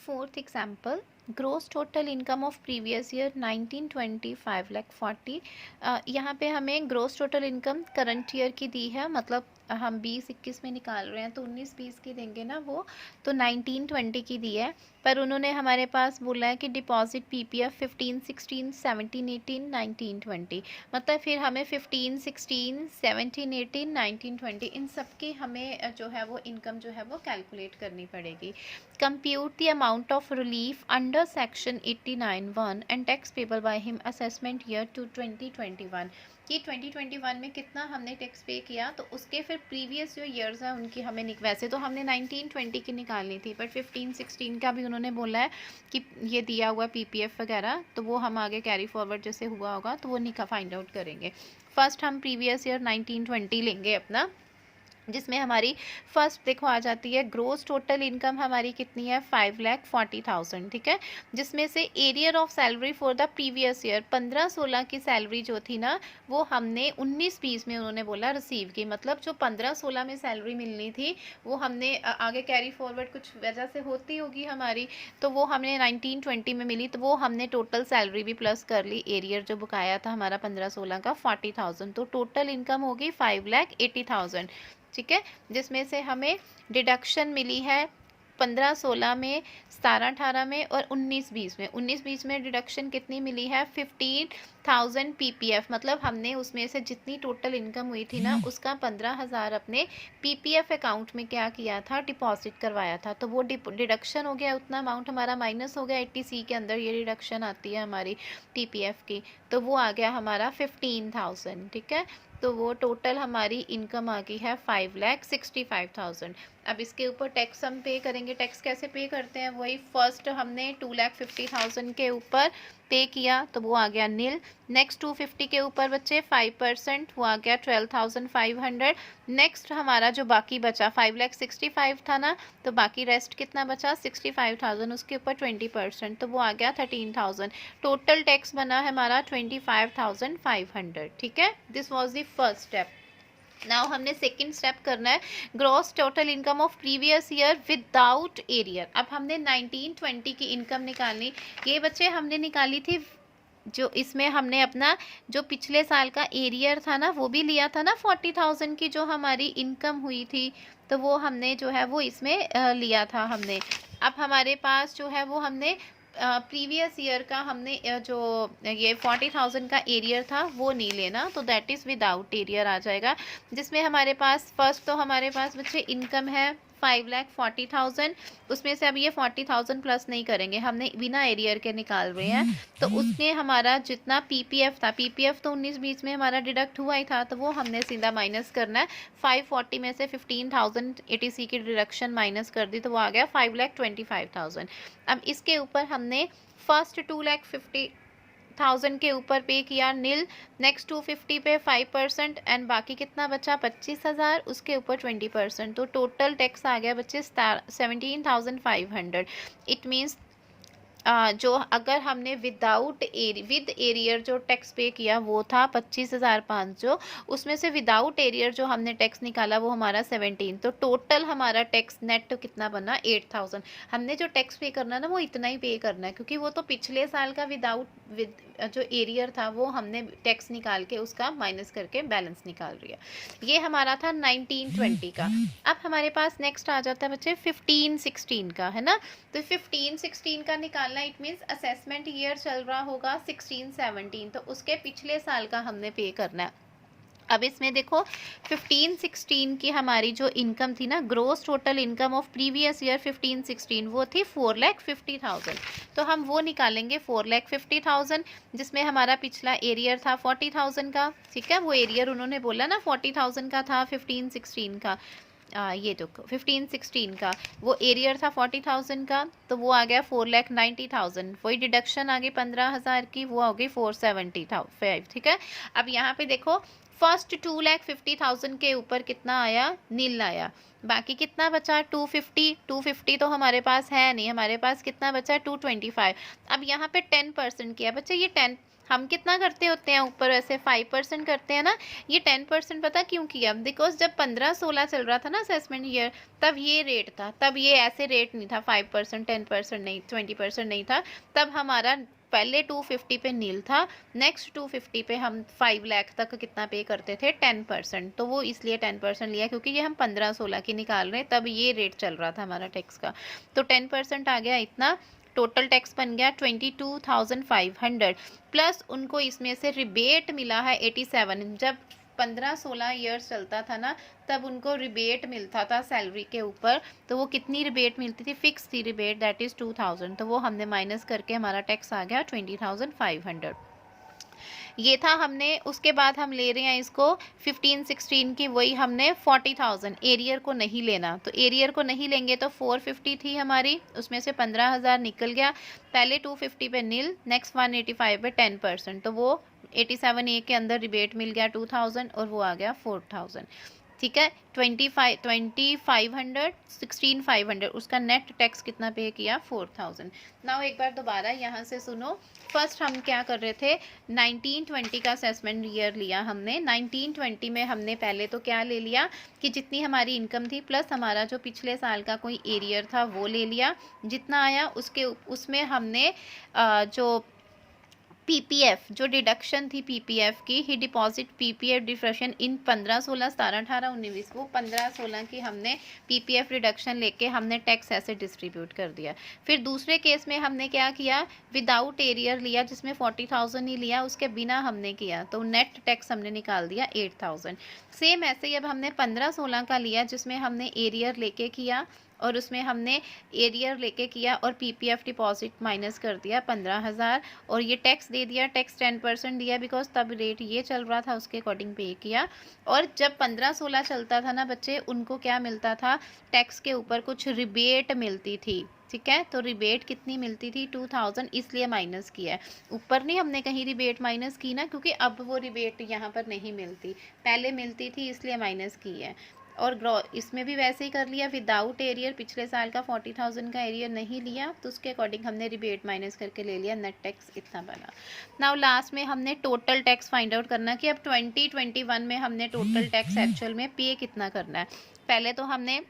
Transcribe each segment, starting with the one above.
Fourth example, gross total income of previous year 1920 5 lakh 40। यहाँ पे हमें gross total income current year की दी है, मतलब हम 20-21 में निकाल रहे हैं तो 19-20 की देंगे ना वो, तो 19-20 की दी है। पर उन्होंने हमारे पास बोला है कि डिपॉजिट पीपीएफ 15-16 17-18 19-20, मतलब फिर हमें 15-16 17-18 19-20 इन सब की हमें जो है वो इनकम जो है वो कैलकुलेट करनी पड़ेगी। Compute the amount of relief under section 89(1) and tax payable by him assessment year to 2021 कि 2021 में कितना हमने टैक्स पे किया, तो उसके फिर प्रीवियस जो ईयर्स हैं उनकी हमें वैसे तो हमने 19-20 की निकालनी थी, बट 15-16 का भी उन्होंने बोला है कि ये दिया हुआ पीपीएफ वगैरह, तो वो हम आगे कैरी फॉरवर्ड जैसे हुआ होगा तो वो फाइंड आउट करेंगे। फर्स्ट हम प्रीवियस ईयर 19-20 लेंगे अपना, जिसमें हमारी फर्स्ट देखो आ जाती है ग्रोस टोटल इनकम हमारी कितनी है 5,40,000, ठीक है, जिसमें से arrear of salary for the previous year 15-16 की सैलरी जो थी ना वो हमने 19-20 में उन्होंने बोला रिसीव की, मतलब जो 15-16 में सैलरी मिलनी थी वो हमने आगे कैरी फॉरवर्ड कुछ वजह से होती होगी हमारी, तो वो हमने 19-20 में मिली, तो वो हमने टोटल सैलरी भी प्लस कर ली, एरियर जो बुकाया था हमारा 15-16 का 40,000, तो टोटल इनकम होगी 5,80,000, ठीक है, जिसमें से हमें डिडक्शन मिली है 15-16 में, 17-18 में और 19-20 में। 19-20 में डिडक्शन कितनी मिली है 15,000 पीपीएफ, मतलब हमने उसमें से जितनी टोटल इनकम हुई थी ना उसका 15,000 अपने पीपीएफ अकाउंट में क्या किया था डिपॉजिट करवाया था, तो वो डिडक्शन हो गया, उतना अमाउंट हमारा माइनस हो गया। 80C के अंदर ये डिडक्शन आती है हमारी पीपीएफ की, तो वो आ गया हमारा 15,000, ठीक है, तो वो टोटल हमारी इनकम आ गई है 5,65,000। अब इसके ऊपर टैक्स हम पे करेंगे। टैक्स कैसे पे करते हैं, वही फर्स्ट हमने 2,50,000 के ऊपर पे किया तो वो आ गया नील। नेक्स्ट 250 के ऊपर बच्चे 5%, वो आ गया 12,500। नेक्स्ट हमारा जो बाकी बचा 5,65,000 था ना, तो बाकी रेस्ट कितना बचा 65,000, उसके ऊपर 20%, तो वो आ गया 13,000। टोटल टैक्स बना है हमारा 25,500, ठीक है। This was the first step. Now हमने सेकंड स्टेप करना है gross total income of previous year without arrear. अब हमने 19-20 की इनकम निकालनी, ये बच्चे हमने निकाली थी, जो इसमें हमने अपना जो पिछले साल का एरियर था ना वो भी लिया था ना 40,000 की जो हमारी इनकम हुई थी, तो वो हमने जो है वो इसमें लिया था हमने। अब हमारे पास जो है वो हमने प्रीवियस ईयर का हमने जो ये 40,000 का एरियर था वो नहीं लेना, तो दैट इज़ विदाउट एरियर आ जाएगा, जिसमें हमारे पास फर्स्ट तो हमारे पास बच्चे इनकम है 5,40,000, उसमें से अब ये 40,000 प्लस नहीं करेंगे, हमने बिना एरियर के निकाल रहे हैं, तो उसमें हमारा जितना पीपीएफ था, पीपीएफ तो 19-20 में हमारा डिडक्ट हुआ ही था, तो वो हमने सीधा माइनस करना है। 540 में से 15,000 एटीसी की डिडक्शन माइनस कर दी, तो वो आ गया 5,25,000। अब इसके ऊपर हमने फर्स्ट 2,50,000 के ऊपर पे किया नील, नेक्स्ट 250 पे 5% एंड बाकी कितना बचा 25,000, उसके ऊपर 20%, तो टोटल टैक्स आ गया बच्चे 17,500। इट मीन्स जो अगर हमने विद एरियर जो टैक्स पे किया वो था 25,500, उसमें से विदाउट एरियर जो हमने टैक्स निकाला वो हमारा 17, तो टोटल हमारा टैक्स नेट तो कितना बना 8,000। हमने जो टैक्स पे करना ना वो इतना ही पे करना है, क्योंकि वो तो पिछले साल का विद जो एरियर था वो हमने टैक्स निकाल के उसका माइनस करके बैलेंस निकाल रही है। ये हमारा था 19-20 का। अब हमारे पास नेक्स्ट आ जाता है बच्चे 15-16 का, है ना, तो 15-16 का निकालना, इट मीन्स असेसमेंट ईयर चल रहा होगा 16-17, तो उसके पिछले साल का हमने पे करना है। अब इसमें देखो 15-16 की हमारी जो इनकम थी ना gross total income of previous year 15-16 वो थी 4,50,000, तो हम वो निकालेंगे 4,50,000, जिसमें हमारा पिछला एरियर था 40,000 का, ठीक है, वो एरियर उन्होंने बोला ना 40,000 का था 15-16 का, ये तो 15-16 का वो एरियर था 40,000 का, तो वो आ गया 4,90,000, वही डिडक्शन आ गई 15,000 की, वो हो गई 475, ठीक है। अब यहाँ पे देखो फर्स्ट 2,50,000 के ऊपर कितना आया नील आया, बाकी कितना बचा 250 तो हमारे पास है नहीं, हमारे पास कितना बचा 225। अब यहाँ पे 10% किया बच्चे, ये 10 हम कितना करते होते हैं ऊपर वैसे 5% करते हैं ना, ये 10% पता क्यों किया? बिकॉज जब 15-16 चल रहा था ना असेसमेंट ईयर, तब ये रेट था, तब ये ऐसे रेट नहीं था 5%, 10% नहीं, 20% नहीं था, तब हमारा पहले 250 पे नील था, नेक्स्ट 250 पे हम 5 लाख तक कितना पे करते थे? 10%। तो वो इसलिए 10% लिया क्योंकि ये हम 15-16 की निकाल रहे हैं, तब ये रेट चल रहा था हमारा टैक्स का। तो 10% आ गया इतना, टोटल टैक्स बन गया 22,500 प्लस उनको इसमें से रिबेट मिला है 87। जब 15-16 ईयर्स चलता था ना, तब उनको रिबेट मिलता था सैलरी के ऊपर, तो वो कितनी रिबेट मिलती थी? फिक्स थी रिबेट, दैट इज़ 2000, तो वो हमने माइनस करके हमारा टैक्स आ गया 20,500। ये था हमने, उसके बाद हम ले रहे हैं इसको 15-16 की, वही हमने 40,000, एरियर को नहीं लेना, तो एरियर को नहीं लेंगे तो 450 थी हमारी, उसमें से 15,000 निकल गया, पहले 250 पे नील, नेक्स्ट 185 पे 10%, तो वो 87A के अंदर रिबेट मिल गया 2000 और वो आ गया 4000। ठीक है, 2500, 16,500, उसका नेट टैक्स कितना पे किया? 4000। नाउ एक बार दोबारा यहाँ से सुनो। फर्स्ट हम क्या कर रहे थे? 1920 का असेसमेंट ईयर लिया हमने। 1920 में हमने पहले तो क्या ले लिया कि जितनी हमारी इनकम थी प्लस हमारा जो पिछले साल का कोई एरियर था वो ले लिया, जितना आया उसमें हमने जो पीपीएफ, जो डिडक्शन थी पीपीएफ की, ही डिपॉजिट पीपीएफ डिडक्शन इन 15, 16, 17, 18, 19, वो 15, 16 की हमने पीपीएफ रिडक्शन लेके हमने टैक्स ऐसे डिस्ट्रीब्यूट कर दिया। फिर दूसरे केस में हमने क्या किया? विदाउट एरियर लिया, जिसमें 40,000 ही लिया, उसके बिना हमने किया, तो नेट टैक्स हमने निकाल दिया 8,000। सेम ऐसे ही अब हमने 15, 16 का लिया, जिसमें हमने एरियर लेके किया और उसमें हमने एरियर लेके किया और पीपीएफ डिपॉजिट माइनस कर दिया 15,000 और ये टैक्स दे दिया, टैक्स 10% दिया बिकॉज तब रेट ये चल रहा था, उसके अकॉर्डिंग पे किया। और जब 15-16 चलता था ना बच्चे, उनको क्या मिलता था? टैक्स के ऊपर कुछ रिबेट मिलती थी। ठीक है, तो रिबेट कितनी मिलती थी? 2000, इसलिए माइनस किया है। ऊपर नहीं हमने कहीं रिबेट माइनस की ना, क्योंकि अब वो रिबेट यहाँ पर नहीं मिलती, पहले मिलती थी इसलिए माइनस की है। और इसमें भी वैसे ही कर लिया, विदाउट एरियर, पिछले साल का 40,000 का एरियर नहीं लिया, तो उसके अकॉर्डिंग हमने रिबेट माइनस करके ले लिया, नेट टैक्स इतना बना। नाउ लास्ट में हमने टोटल टैक्स फाइंड आउट करना कि अब 2021 में हमने टोटल टैक्स एक्चुअल में पे कितना करना है। पहले तो हमने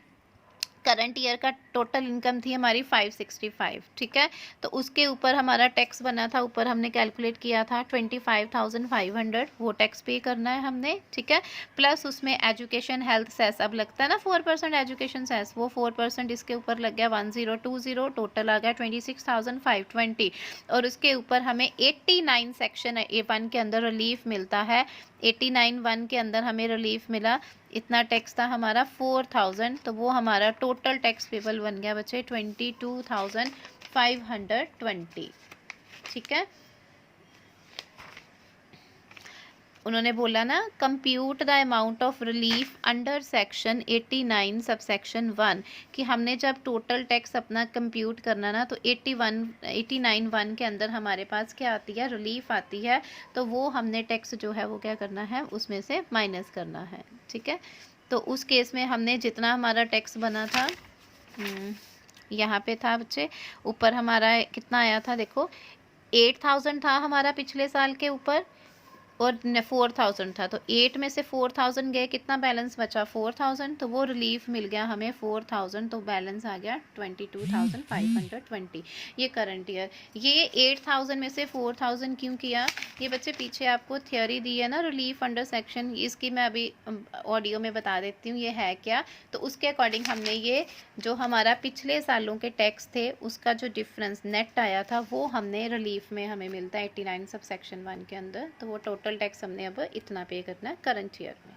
करंट ईयर का टोटल इनकम थी हमारी 565, ठीक है, तो उसके ऊपर हमारा टैक्स बना था, ऊपर हमने कैलकुलेट किया था 25,500, वो टैक्स पे करना है हमने, ठीक है। प्लस उसमें एजुकेशन हेल्थ सेस अब लगता है ना 4% एजुकेशन सेस, वो 4% इसके ऊपर लग गया 1020, टोटल आ गया 26,520। और उसके ऊपर हमें 89 सेक्शन A1 के अंदर रिलीफ मिलता है, 89(1) के अंदर हमें रिलीफ मिला, इतना टैक्स था हमारा 4000, तो वो हमारा टोटल टैक्स पेबल बन गया बच्चे 22,520। ठीक है, उन्होंने बोला ना compute the amount of relief under section 89 sub section 1, कि हमने जब टोटल टैक्स अपना कंप्यूट करना ना, तो 89(1) के अंदर हमारे पास क्या आती है? रिलीफ आती है, तो वो हमने टैक्स जो है वो क्या करना है? उसमें से माइनस करना है। ठीक है, तो उस केस में हमने जितना हमारा टैक्स बना था, यहाँ पे था बच्चे, ऊपर हमारा कितना आया था? देखो 8,000 था हमारा पिछले साल के ऊपर और 4,000 था, तो 8 में से 4,000 गए, कितना बैलेंस बचा? 4,000, तो वो रिलीफ मिल गया हमें 4,000, तो बैलेंस आ गया 22,520। ये करंट ईयर। ये 8,000 में से 4,000 क्यों किया? ये बच्चे पीछे आपको थ्योरी दी है ना रिलीफ अंडर सेक्शन, इसकी मैं अभी ऑडियो में बता देती हूँ ये है क्या। तो उसके अकॉर्डिंग हमने ये जो हमारा पिछले सालों के टैक्स थे उसका जो डिफरेंस नेट आया था वो हमने रिलीफ में हमें मिलता है 89 सब सेक्शन 1 के अंदर, तो वो टोटल टैक्स हमने अब इतना पे करना है करंट ईयर में।